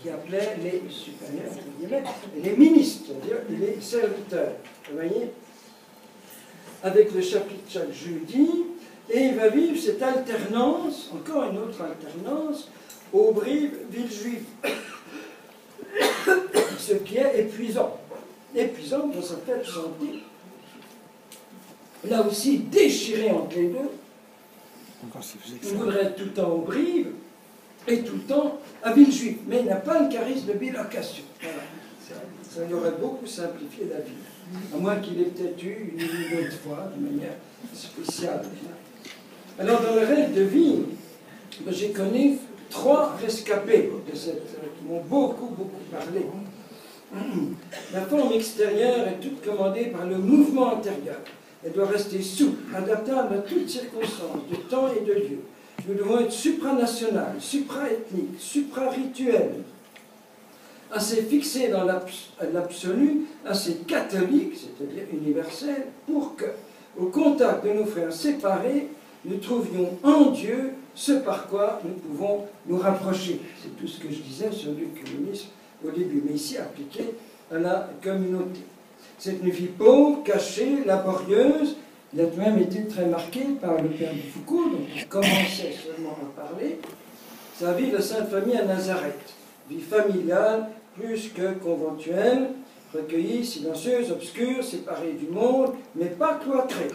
qui appelait les supérieurs, les ministres, c'est-à-dire les serviteurs. Vous voyez, avec le chapitre chaque jeudi, et il va vivre cette alternance, encore une autre alternance, Auberive, Villejuif. Ce qui est épuisant. Épuisant dans sa tête santé. Là aussi, déchiré entre les deux. Il voudrait être tout le temps Auberive et tout le temps à Villejuif. Mais il n'a pas le charisme de bilocation. Voilà. Ça lui aurait beaucoup simplifié la vie. À moins qu'il ait peut-être eu une ou deux fois, de manière spéciale. Alors, dans les règles de vie, j'ai connu 3 rescapés de cette, qui m'ont beaucoup parlé. La forme extérieure est toute commandée par le mouvement intérieur. Elle doit rester souple, adaptable à toutes circonstances, de temps et de lieu. Nous devons être supranational, supraethnique, suprarituel, assez fixé dans l'absolu, assez catholique, c'est-à-dire universel, pour que, au contact de nos frères séparés, nous trouvions en Dieu ce par quoi nous pouvons nous rapprocher. C'est tout ce que je disais sur l'œcuménisme au début, mais ici appliqué à la communauté. C'est une vie pauvre, cachée, laborieuse. Il a même été très marqué par le père de Foucault, dont on commençait seulement à parler. Sa vie de Sainte Famille à Nazareth. Vie familiale, plus que conventuelle, recueillie, silencieuse, obscure, séparée du monde, mais pas cloîtrée.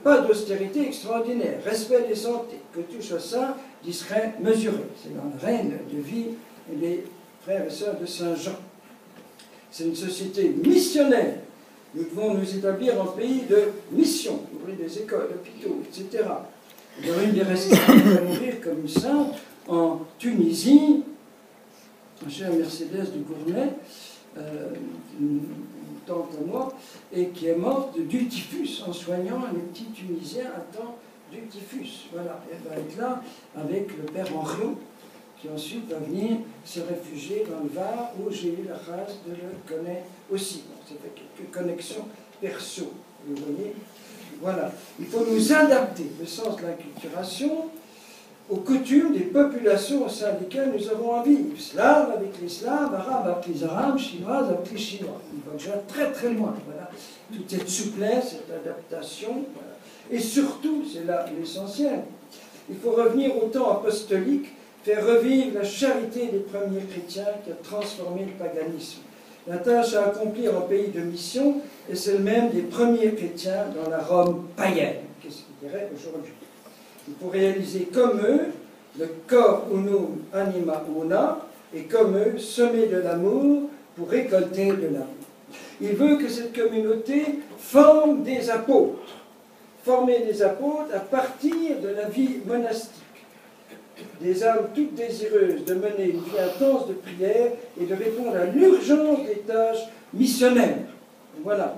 Pas d'austérité extraordinaire, respect des santé, que tout soit sain, discret, mesuré. C'est dans la règle de vie des frères et sœurs de Saint-Jean. C'est une société missionnaire. Nous devons nous établir en pays de mission, ouvrir des écoles, hôpitaux, etc. Il y aura une des restrictions à mourir comme une sainte en Tunisie, ma chère Mercedes de Gournay, une tante à moi, et qui est morte du typhus en soignant les petits Tunisiens atteints du typhus. Voilà, elle va être là avec le père Henriot, qui ensuite va venir se réfugier dans le Var, où j'ai eu la grâce de le connaître aussi. Bon, ça fait quelques connexions perso, vous voyez. Voilà, il faut nous adapter, le sens de l'inculturation, aux coutumes des populations au sein desquelles nous avons envie. Slaves avec les Slaves, Arabes avec les Arabes, Chinoises avec les Chinois. On va déjà très loin. Voilà. Toute cette souplesse, cette adaptation. Voilà. Et surtout, c'est là l'essentiel, il faut revenir au temps apostolique, faire revivre la charité des premiers chrétiens qui a transformé le paganisme. La tâche à accomplir en pays de mission est celle même des premiers chrétiens dans la Rome païenne. Qu'est-ce qu'ils diraient aujourd'hui? Il faut réaliser comme eux le cor unum anima una, et comme eux semer de l'amour pour récolter de l'amour. Il veut que cette communauté forme des apôtres, former des apôtres à partir de la vie monastique. Des âmes toutes désireuses de mener une vie intense de prière et de répondre à l'urgence des tâches missionnaires. Voilà.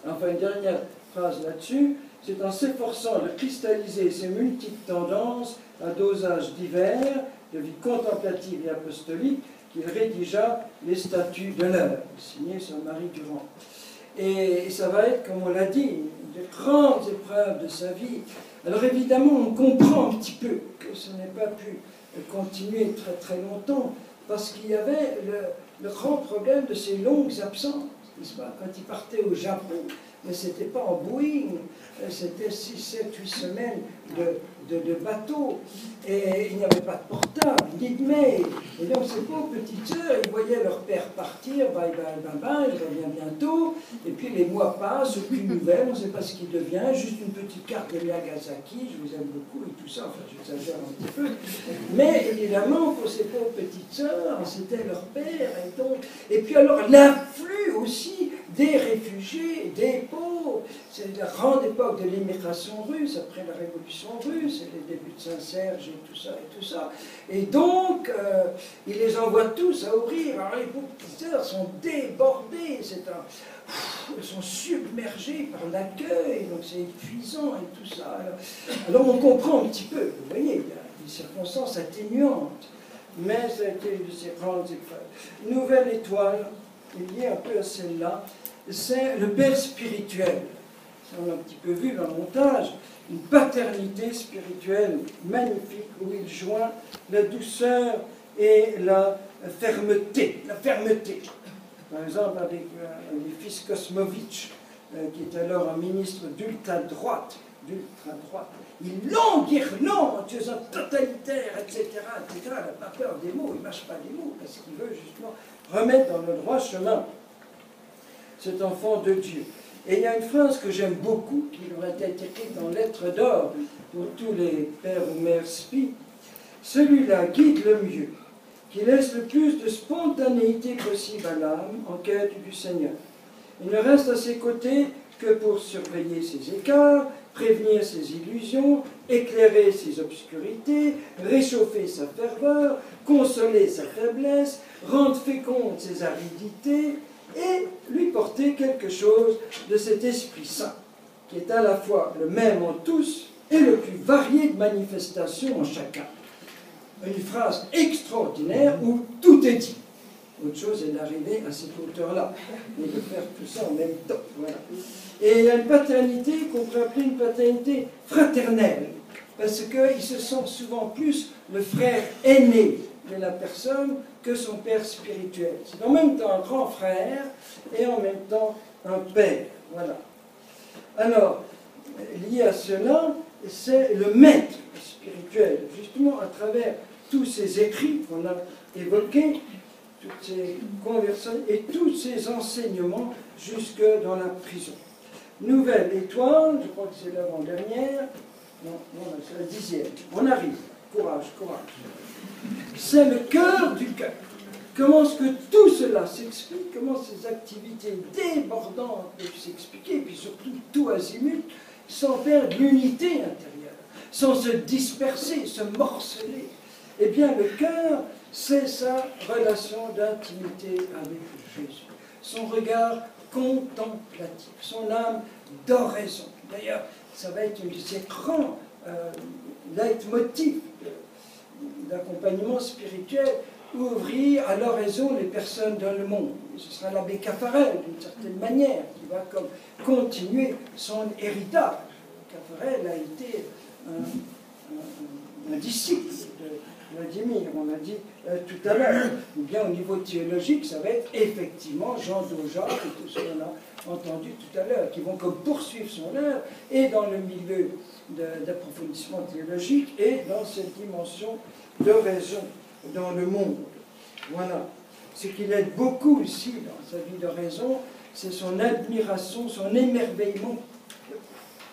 Enfin, une dernière phrase là-dessus. C'est en s'efforçant de cristalliser ces multiples tendances à dosages divers, de vie contemplative et apostolique, qu'il rédigea les statuts de l'heure, signé sur Marie Durand. Et ça va être, comme on l'a dit, une des grandes épreuves de sa vie. Alors évidemment, on comprend un petit peu que ce n'est pas pu continuer très longtemps, parce qu'il y avait le grand problème de ces longues absences, n'est-ce pas? Quand il partait au Japon, mais ce n'était pas en Boeing, c'était 6, 7, 8 semaines de bateau, et il n'y avait pas de portable, ni de mail. Et donc ces pauvres petites sœurs, ils voyaient leur père partir, bye, il revient bientôt, et puis les mois passent, aucune nouvelle, on ne sait pas ce qu'il devient, juste une petite carte de Nagasaki, je vous aime beaucoup, et tout ça, enfin j'exagère un petit peu. Mais évidemment, pour ces pauvres petites sœurs, c'était leur père, et puis alors l'afflux aussi des réfugiés, des pauvres. C'est la grande époque de l'immigration russe, après la révolution russe, et les débuts de Saint-Serge et tout ça. Et donc, il les envoie tous à ouvrir. Alors les pauvres petites sœurs sont débordées, elles sont submergées par l'accueil, donc c'est épuisant et tout ça. Alors on comprend un petit peu, vous voyez, il y a des circonstances atténuantes, mais ça a été de ces grandes épreuves. Nouvelle étoile, liée un peu à celle-là, c'est le père spirituel. Ça, on a un petit peu vu dans le montage, une paternité spirituelle magnifique où il joint la douceur et la fermeté, la fermeté. Par exemple, avec les fils Kosmovitch, qui est alors un ministre d'ultra-droite, il languirlant, tu es un totalitaire, etc., etc. Il n'a pas peur des mots, il ne mâche pas les mots, parce qu'il veut justement remettre dans le droit chemin cet enfant de Dieu. Et il y a une phrase que j'aime beaucoup, qui aurait été écrite en lettres d'or pour tous les pères ou mères spies. Celui-là guide le mieux, qui laisse le plus de spontanéité possible à l'âme en quête du Seigneur. Il ne reste à ses côtés que pour surveiller ses écarts, prévenir ses illusions, éclairer ses obscurités, réchauffer sa ferveur, consoler sa faiblesse, rendre féconde ses aridités, et lui porter quelque chose de cet Esprit Saint, qui est à la fois le même en tous et le plus varié de manifestations en chacun. Une phrase extraordinaire où tout est dit. Autre chose est d'arriver à cette hauteur-là, et de faire tout ça en même temps. Voilà. Et il y a une paternité qu'on pourrait appeler une paternité fraternelle, parce qu'il se sent souvent plus le frère aîné de la personne que son père spirituel. C'est en même temps un grand frère et en même temps un père. Voilà. Alors, lié à cela, c'est le maître spirituel, justement à travers tous ces écrits qu'on a évoqués, toutes ces conversations et tous ces enseignements jusque dans la prison. Nouvelle étoile, je crois que c'est l'avant-dernière, non, c'est la 10e. On arrive. Courage, courage. C'est le cœur du cœur. Comment est-ce que tout cela s'explique? Comment ces activités débordantes peuvent s'expliquer? Et puis surtout tout azimut, sans perdre l'unité intérieure, sans se disperser, se morceler. Eh bien, le cœur, c'est sa relation d'intimité avec Jésus. Son regard contemplatif, son âme d'oraison. D'ailleurs, ça va être une de ces grands leitmotifs d'accompagnement spirituel, ouvrir à l'oraison les personnes dans le monde. Et ce sera l'abbé Caffarel, d'une certaine manière, qui va comme continuer son héritage. Caffarel a été un disciple de Vladimir, on l'a dit tout à l'heure. Ou bien au niveau théologique, ça va être effectivement Jean d'Aujac et tout ce qu'on a entendu tout à l'heure, qui vont comme poursuivre son œuvre, et dans le milieu d'approfondissement théologique, et dans cette dimension d'oraison dans le monde. Voilà. Ce qui l'aide beaucoup ici dans sa vie d'oraison, c'est son admiration, son émerveillement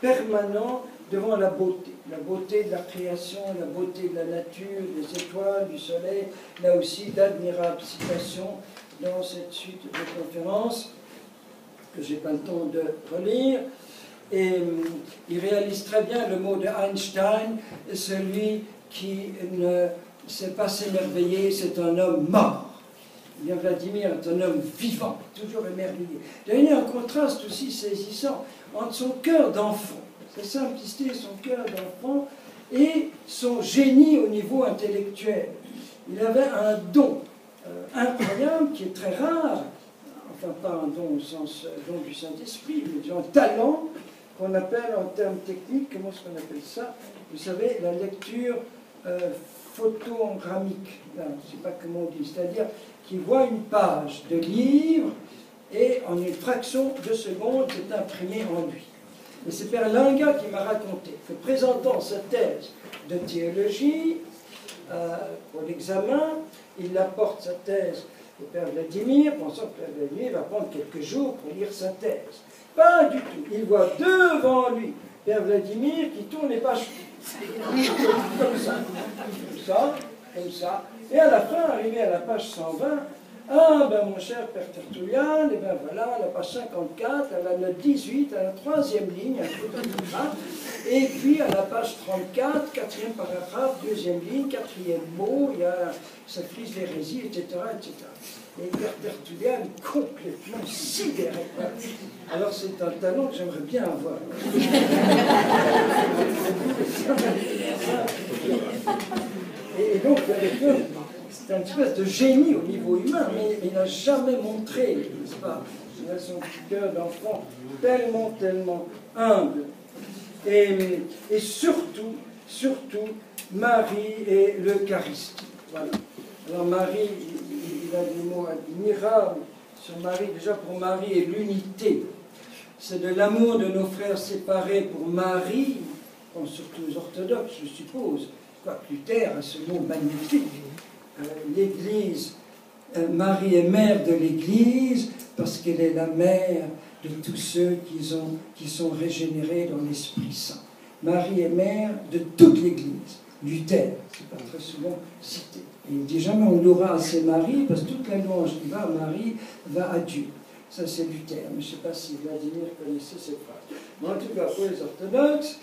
permanent devant la beauté de la création, la beauté de la nature, des étoiles, du soleil, là aussi d'admirables citations dans cette suite de conférences que je n'ai pas le temps de relire. Et il réalise très bien le mot de Einstein, celui qui ne sait pas s'émerveiller, c'est un homme mort. Eh bien, Vladimir est un homme vivant, toujours émerveillé. Il y a un contraste aussi saisissant entre son cœur d'enfant, sa simplicité, son cœur d'enfant, et son génie au niveau intellectuel. Il avait un don incroyable, qui est très rare, enfin pas un don au sens don du Saint-Esprit, mais un talent qu'on appelle en termes techniques, comment est-ce qu'on appelle ça? Vous savez, la lecture photogrammique, je ne sais pas comment on dit, c'est-à-dire qu'il voit une page de livre et en une fraction de seconde, c'est imprimé en lui. Et c'est Père Linga qui m'a raconté que présentant sa thèse de théologie pour l'examen, il apporte sa thèse au Père Vladimir, pensant que Père Vladimir va prendre quelques jours pour lire sa thèse. Pas du tout. Il voit devant lui Père Vladimir qui tourne les pages comme ça, comme ça, comme ça. Et à la fin, arrivé à la page 120, ah ben mon cher Père Tertullian, et ben voilà, la page 54, à la note 18, à la 3e ligne, un peu comme ça. Et puis à la page 34, 4e paragraphe, 2e ligne, 4e mot, il y a sa frise d'hérésie, etc., etc. Et Père Tertullian est complètement sidéré. Alors c'est un talent que j'aimerais bien avoir. Et donc, c'est une espèce de génie au niveau humain, mais il n'a jamais montré, n'est-ce pas? Il a son petit cœur d'enfant tellement, tellement humble. Et surtout, Marie et l'Eucharistie. Voilà. Alors Marie, il a des mots admirables sur Marie. Déjà pour Marie et l'unité. C'est de l'amour de nos frères séparés pour Marie, surtout les orthodoxes, je suppose. Quoique Luther a ce mot magnifique. L'Église, Marie est mère de l'Église parce qu'elle est la mère de tous ceux qui sont régénérés dans l'Esprit Saint. Marie est mère de toute l'Église. Luther, c'est pas très souvent cité. Et il dit jamais on louera assez Marie, parce que toute la louange qui va à Marie va à Dieu. Ça c'est Luther, mais je ne sais pas si Vladimir connaissait cette phrase. Mais en tout cas, pour les orthodoxes,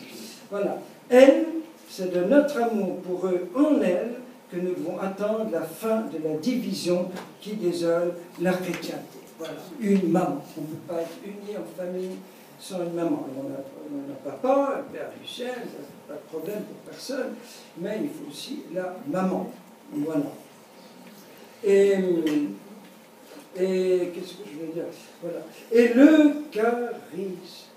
voilà. Elle, c'est de notre amour pour eux en elle que nous devons attendre la fin de la division qui désole la chrétienté. Voilà, une maman. On ne peut pas être unis en famille sans une maman. On a un papa, un père du ciel, pas de problème pour personne, mais il faut aussi la maman. Voilà. Et qu'est-ce que je veux dire? Voilà. Et l'Eucharistie.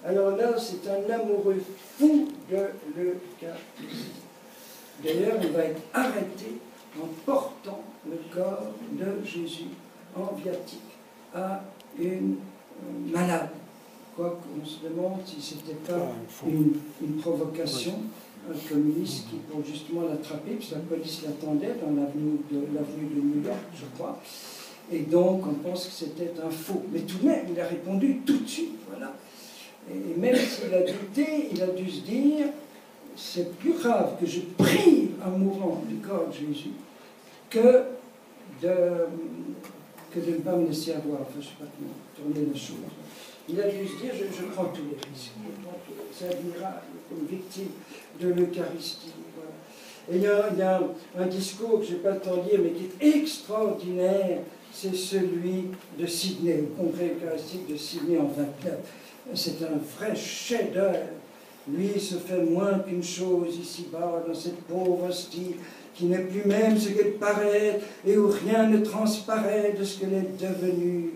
Alors là, c'est un amoureux fou de l'Eucharistie. D'ailleurs, il va être arrêté en portant le corps de Jésus en viatique à une malade. Quoiqu'on se demande si ce n'était pas une provocation communiste qui, pour justement l'attraper, puisque la police l'attendait dans l'avenue de New York, je crois. Et donc, on pense que c'était un faux. Mais tout de même, il a répondu tout de suite, voilà. Et même s'il a douté, il a dû se dire, c'est plus grave que je prive en mourant du corps de Jésus que de ne pas me laisser avoir. Enfin, je ne sais pas comment tourner les choses. Il a dû se dire, je prends tous les risques. C'est admirable comme victime de l'Eucharistie. Voilà. Et il y a un discours que je n'ai pas le temps de lire, mais qui est extraordinaire, c'est celui de Sydney, le congrès eucharistique de Sydney en 29. C'est un vrai chef-d'œuvre. Lui se fait moins qu'une chose ici-bas, dans cette pauvre hostie, qui n'est plus même ce qu'elle paraît, et où rien ne transparaît de ce qu'elle est devenue,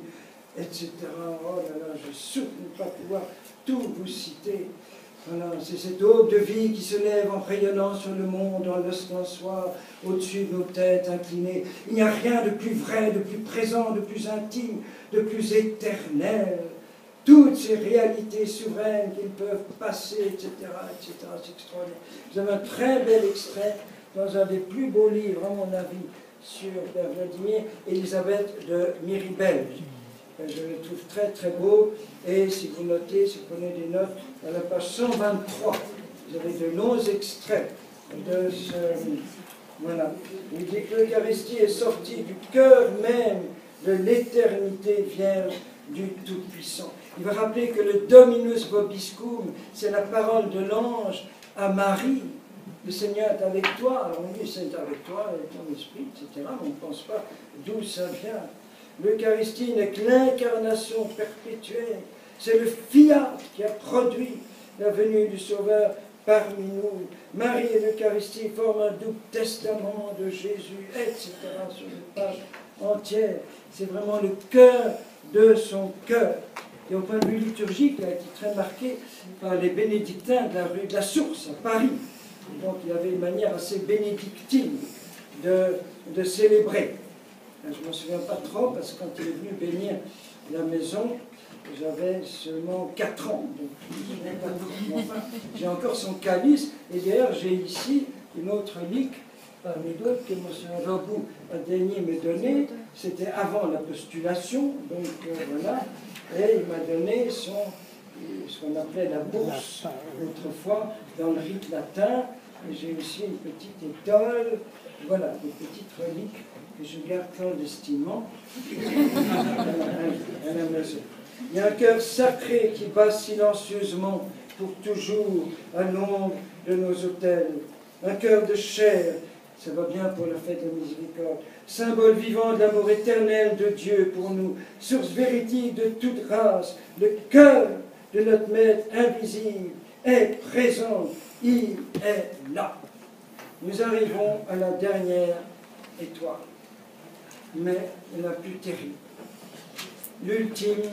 etc. Oh là là, je souhaite ne pas pouvoir tout vous citer. Voilà, c'est cette aube de vie qui se lève en rayonnant sur le monde, en l'ostensoir, au-dessus de nos têtes inclinées. Il n'y a rien de plus vrai, de plus présent, de plus intime, de plus éternel. Toutes ces réalités souveraines qu'ils peuvent passer, etc., etc., c'est extraordinaire. Vous avez un très bel extrait dans un des plus beaux livres, à mon avis, sur Père Vladimir, Élisabeth de Miribel. Je le trouve très très beau, et si vous notez, si vous prenez des notes, à la page 123, vous avez de longs extraits de ce... Voilà. Il dit que l'Eucharistie est sortie du cœur même de l'éternité vierge du Tout-Puissant. Il va rappeler que le Dominus Vobiscum, c'est la parole de l'ange à Marie. Le Seigneur est avec toi. Alors on dit, c'est avec toi, avec ton esprit, etc. On ne pense pas d'où ça vient. L'Eucharistie n'est que l'incarnation perpétuelle. C'est le fiat qui a produit la venue du Sauveur parmi nous. Marie et l'Eucharistie forment un double testament de Jésus, etc. sur une page entière. C'est vraiment le cœur de son cœur. Et au point de vue liturgique, il a été très marqué par les bénédictins de la rue de la Source, à Paris. Et donc il y avait une manière assez bénédictine de célébrer. Je ne m'en souviens pas trop, parce que quand il est venu bénir la maison, j'avais seulement 4 ans. Donc j'ai encore son calice, et d'ailleurs j'ai ici une autre relique, parmi d'autres, que M. Rabou a daigné me donner. C'était avant la postulation, donc voilà. Et il m'a donné ce qu'on appelait la bourse, autrefois, dans le rite latin. Et j'ai aussi une petite étole, voilà, des petites reliques que je garde clandestinement à la maison. Il y a un cœur sacré qui bat silencieusement pour toujours à l'ombre de nos autels. Un cœur de chair, ça va bien pour la fête de la miséricorde, symbole vivant de l'amour éternel de Dieu pour nous, source véridique de toute grâce. Le cœur de notre Maître invisible est présent, il est là. Nous arrivons à la dernière étoile, mais la plus terrible, l'ultime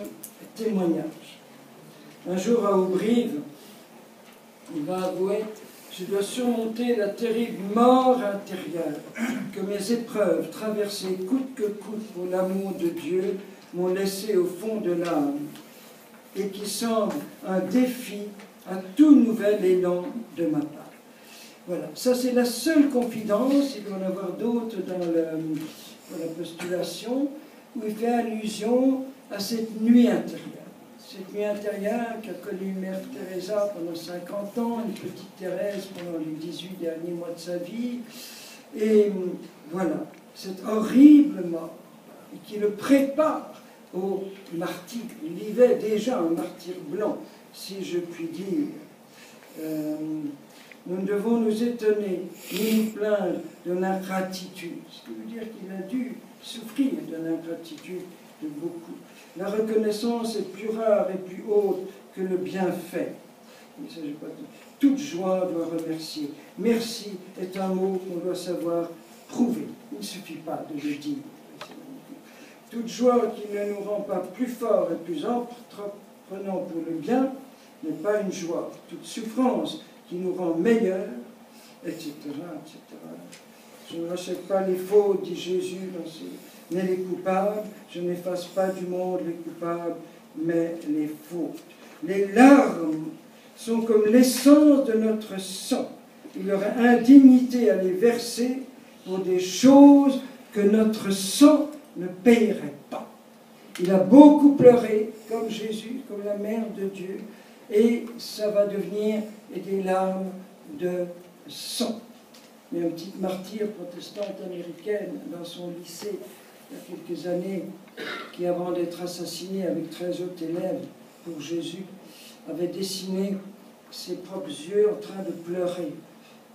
témoignage. Un jour à Auberive, il va avouer, je Je dois surmonter la terrible mort intérieure que mes épreuves, traversées coûte que coûte pour l'amour de Dieu, m'ont laissé au fond de l'âme, et qui semble un défi à tout nouvel élan de ma part. Voilà, ça c'est la seule confidence, il doit y en avoir d'autres dans la postulation, où il fait allusion à cette nuit intérieure. Cette nuit intérieure qu'a connue Mère Teresa pendant 50 ans, une petite Thérèse pendant les 18 derniers mois de sa vie, et voilà, cette horrible mort, et qui le prépare au martyr. Il vivait déjà un martyr blanc, si je puis dire. Nous ne devons nous étonner ni nous plaindre de l'ingratitude, ce qui veut dire qu'il a dû souffrir de l'ingratitude de beaucoup. La reconnaissance est plus rare et plus haute que le bienfait. Il ne s'agit pas de... Toute joie doit remercier. Merci est un mot qu'on doit savoir prouver. Il ne suffit pas de le dire. Toute joie qui ne nous rend pas plus forts et plus entreprenants pour le bien n'est pas une joie. Toute souffrance qui nous rend meilleurs, etc., etc. Je ne rachète pas les fautes, dit Jésus, mais les coupables. Je n'efface pas du monde les coupables, mais les fautes. Les larmes sont comme l'essence de notre sang. Il y aurait indignité à les verser pour des choses que notre sang ne payerait pas. Il a beaucoup pleuré, comme Jésus, comme la mère de Dieu, et ça va devenir des larmes de sang. Il y a une petite martyre protestante américaine dans son lycée, il y a quelques années, qui, avant d'être assassinée avec 13 autres élèves pour Jésus, avait dessiné ses propres yeux en train de pleurer.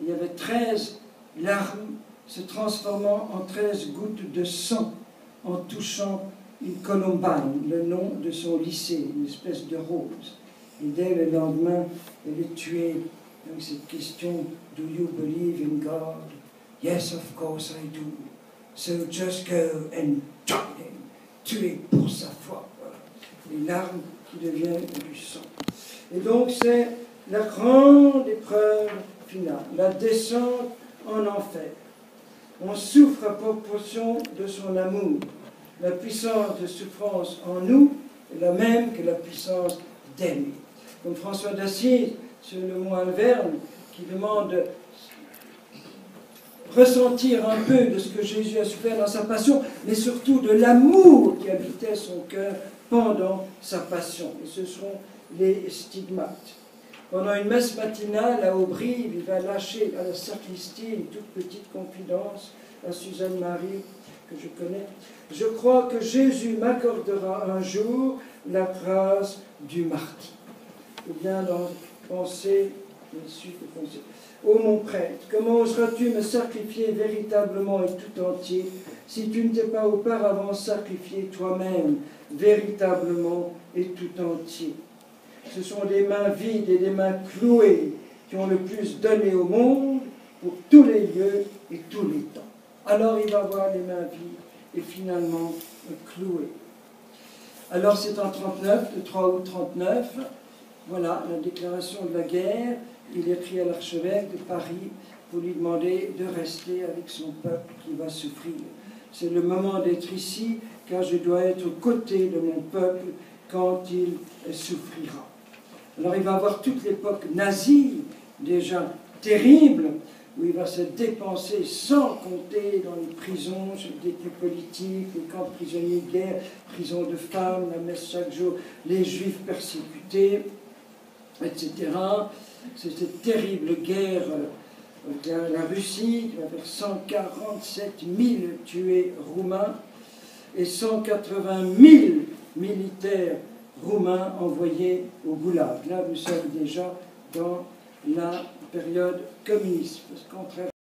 Il y avait 13 larmes se transformant en 13 gouttes de sang en touchant une columbine, le nom de son lycée, une espèce de rose. Et dès le lendemain, elle est tuée avec cette question, « Do you believe in God? » « Yes, of course I do. So just go and join him. » Tuée pour sa foi. Voilà. Les larmes qui deviennent du sang. Et donc c'est la grande épreuve finale, la descente en enfer. On souffre à proportion de son amour. La puissance de souffrance en nous est la même que la puissance d'aimer. Comme François d'Assise, sur le moine Verne, qui demande de ressentir un peu de ce que Jésus a souffert dans sa passion, mais surtout de l'amour qui habitait son cœur pendant sa passion. Et ce sont les stigmates. Pendant une messe matinale à Aubry, il va lâcher à la sacristie une toute petite confidence à Suzanne Marie, que je connais. Je crois que Jésus m'accordera un jour la grâce du martyr. Ou bien dans Pensée, ô mon prêtre, comment oseras-tu me sacrifier véritablement et tout entier si tu ne t'es pas auparavant sacrifié toi-même véritablement et tout entier? Ce sont des mains vides et des mains clouées qui ont le plus donné au monde pour tous les lieux et tous les temps. Alors il va avoir les mains vides et finalement clouées. Alors c'est en 39, le 3 août 39, voilà la déclaration de la guerre. Il écrit à l'archevêque de Paris pour lui demander de rester avec son peuple qui va souffrir. C'est le moment d'être ici, car je dois être aux côtés de mon peuple quand il souffrira. Alors il va avoir toute l'époque nazie, déjà terrible, où il va se dépenser sans compter dans les prisons, chez les détenus politiques, les camps de prisonniers de guerre, prisons de femmes, la messe chaque jour, les juifs persécutés, etc. C'est cette terrible guerre avec la Russie qui va faire 147 000 tués roumains et 180 000 militaires roumains envoyés au Goulag. Là, nous sommes déjà dans la période communiste, parce qu'entre